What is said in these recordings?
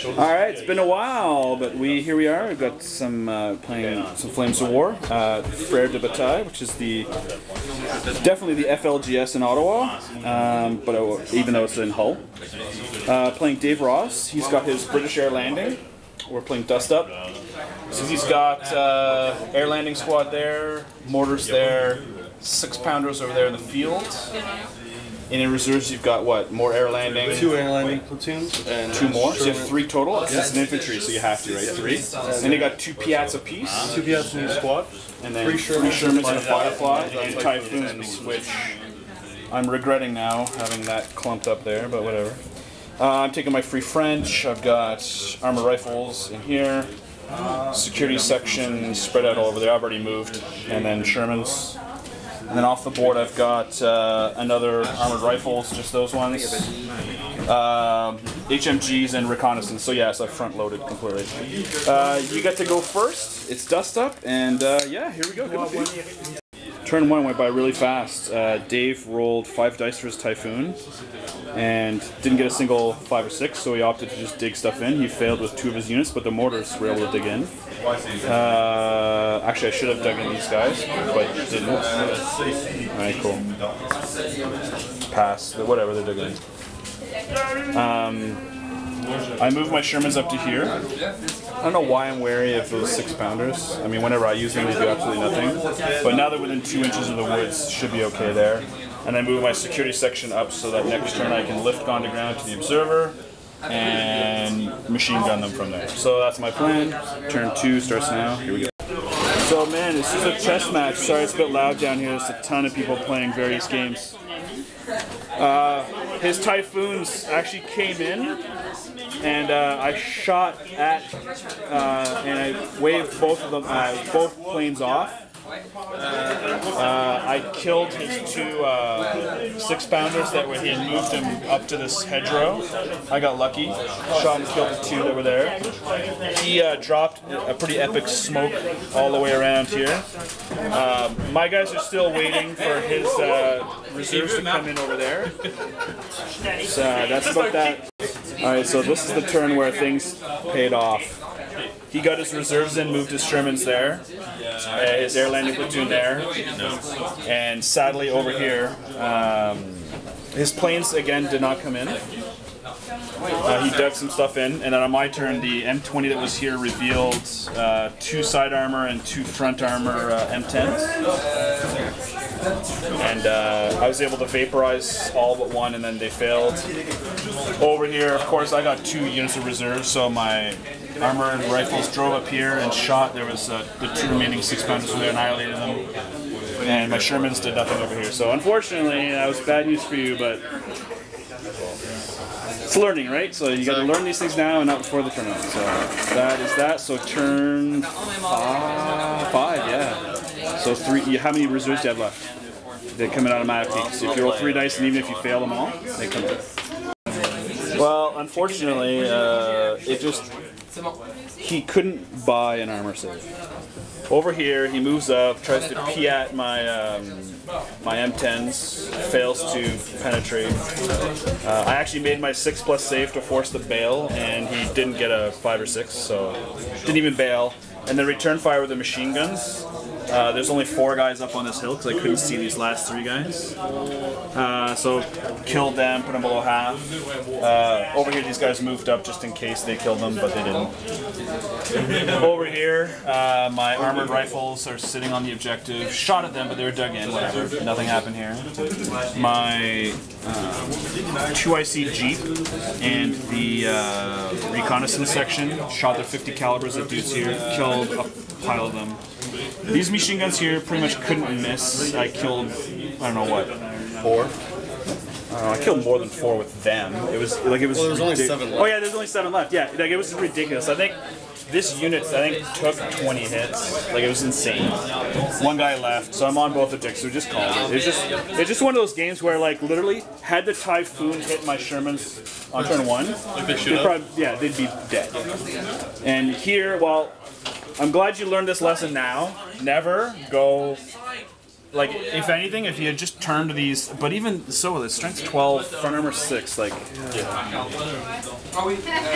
Alright, it's been a while, but here we are. We've got some playing some Flames of War. Frere de Bataille, which is definitely the FLGS in Ottawa, but even though it's in Hull. Playing Dave Ross. He's got his British Air Landing. We're playing Dust Up. So he's got Air Landing Squad there, mortars there, 6-pounders over there in the field. And in reserves, you've got what? More air landing? 2 air landing platoons. And 2 more? So you have 3 total? It's an infantry, so you have to, right? 3. And you got 2 Piats apiece. 2 Piats in each squad. And then 3 Shermans and a Firefly, and Typhoons, which I'm regretting now, having that clumped up there, but whatever. I'm taking my Free French. I've got armor rifles in here. Security section spread out all over there. I've already moved. And then Shermans. And then off the board I've got another armored rifles, just those ones. HMGs and reconnaissance. So yeah, so I've front loaded completely. You get to go first. It's Dust Up, and yeah, here we go. Good luck. Turn 1 went by really fast. Dave rolled 5 dice for his Typhoon and didn't get a single 5 or 6, so he opted to just dig stuff in. He failed with 2 of his units, but the mortars were able to dig in. Actually, I should have dug in these guys, but didn't. Alright, cool. Pass. Whatever, they're digging in. I moved my Shermans up to here. I don't know why I'm wary of those 6-pounders. I mean, whenever I use them, they do absolutely nothing. But now they're within 2 inches of the woods, should be okay there. And I move my security section up so that next turn I can lift gun to ground to the observer and machine gun them from there. So that's my plan. Turn 2 starts now. Here we go. So man, this is a chess match. Sorry it's a bit loud down here. There's a ton of people playing various games. His Typhoons actually came in, and I shot at and I waved both of them, both planes off. I killed his 2 6-pounders that he had moved him up to this hedgerow. I got lucky, shot and killed the 2 that were there. He dropped a pretty epic smoke all the way around here. My guys are still waiting for his reserves to come in over there. So that's about that. Alright, so this is the turn where things paid off. He got his reserves in, moved his Shermans there, his air landing platoon there, and sadly over here, his planes again did not come in. He dug some stuff in, and then on my turn, the M20 that was here revealed 2 side armor and 2 front armor M10s. And I was able to vaporize all but 1, and then they failed. Over here, of course, I got 2 units of reserve, so my armor and rifles drove up here and shot. There was the 2 remaining 6-pounders were there, annihilated them. And my Shermans did nothing over here. So unfortunately, that was bad news for you, but it's learning, right? So you got to learn these things now and not before the tournament. So that is that. So turn 5, yeah. So 3. How many reserves do you have left? They come in automatically. So if you roll 3 dice, and even if you fail them all, they come in. Well, unfortunately, he couldn't buy an armor save. Over here, he moves up, tries to Piat my my M10s, fails to penetrate. I actually made my 6+ save to force the bail, and he didn't get a 5 or 6, so didn't even bail. And then return fire with the machine guns. There's only 4 guys up on this hill because I couldn't see these last 3 guys. So killed them, put them below half. Over here, these guys moved up just in case they killed them, but they didn't. Over here, my armored rifles are sitting on the objective. Shot at them, but they were dug in, whatever. Nothing happened here. My 2IC Jeep and the reconnaissance section shot their 50 calibers at dudes here, killed a pile of them. These machine guns here pretty much couldn't miss. I killed, I don't know what, 4? I killed more than 4 with them. It was like Well, there's only 7 left. Oh yeah, there's only 7 left. Yeah, like it was ridiculous. I think this unit, took 20 hits. Like it was insane. 1 guy left, so I'm on both objectives. So we just called it. It's just one of those games where like literally had the Typhoon hit my Shermans on turn 1, like they'd be dead. And here, well, I'm glad you learned this lesson now. Never go like, if anything, if you had just turned these, but even so, the strength 12, front armor 6, like,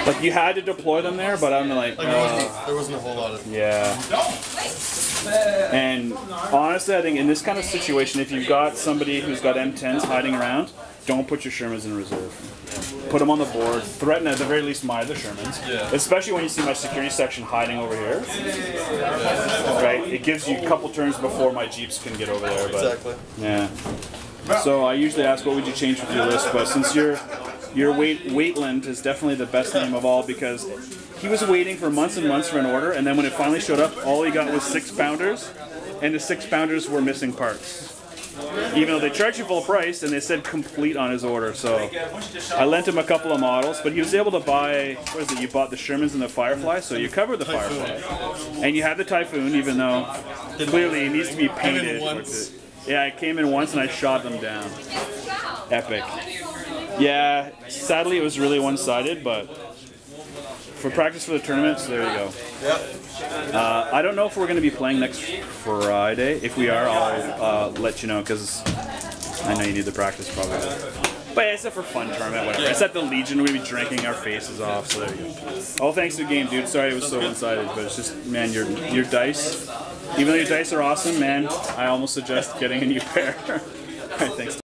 like you had to deploy them there, but I'm like, there wasn't a whole lot of. yeah. And honestly, I think in this kind of situation, if you've got somebody who's got M10s hiding around, don't put your Shermans in reserve. Put them on the board. Threaten at the very least my other Shermans. Yeah. Especially when you see my security section hiding over here. Right? It gives you a couple turns before my Jeeps can get over there. But, Exactly. yeah. So I usually ask what would you change with your list, but since your Waitland is definitely the best name of all because he was waiting for months and months for an order, and then when it finally showed up, all he got was 6-pounders, and the 6-pounders were missing parts. Even though they charged you full price and they said complete on his order, so I lent him a couple of models, but he was able to buy, what is it, you bought the Shermans and the Firefly, so you covered the Firefly. And you had the Typhoon, even though clearly it needs to be painted. Yeah, I came in once and I shot them down. Epic. Yeah, sadly it was really one-sided, but for practice for the tournaments, there you go. I don't know if we're going to be playing next Friday. If we are, I'll let you know because I know you need the practice probably. But yeah, it's a for fun tournament, whatever. It's at the Legion. We'll be drinking our faces off, so there you go. All thanks to the game, dude. Sorry it was so one-sided, but it's just, man, your dice, even though your dice are awesome, man, I almost suggest getting a new pair. Alright, thanks.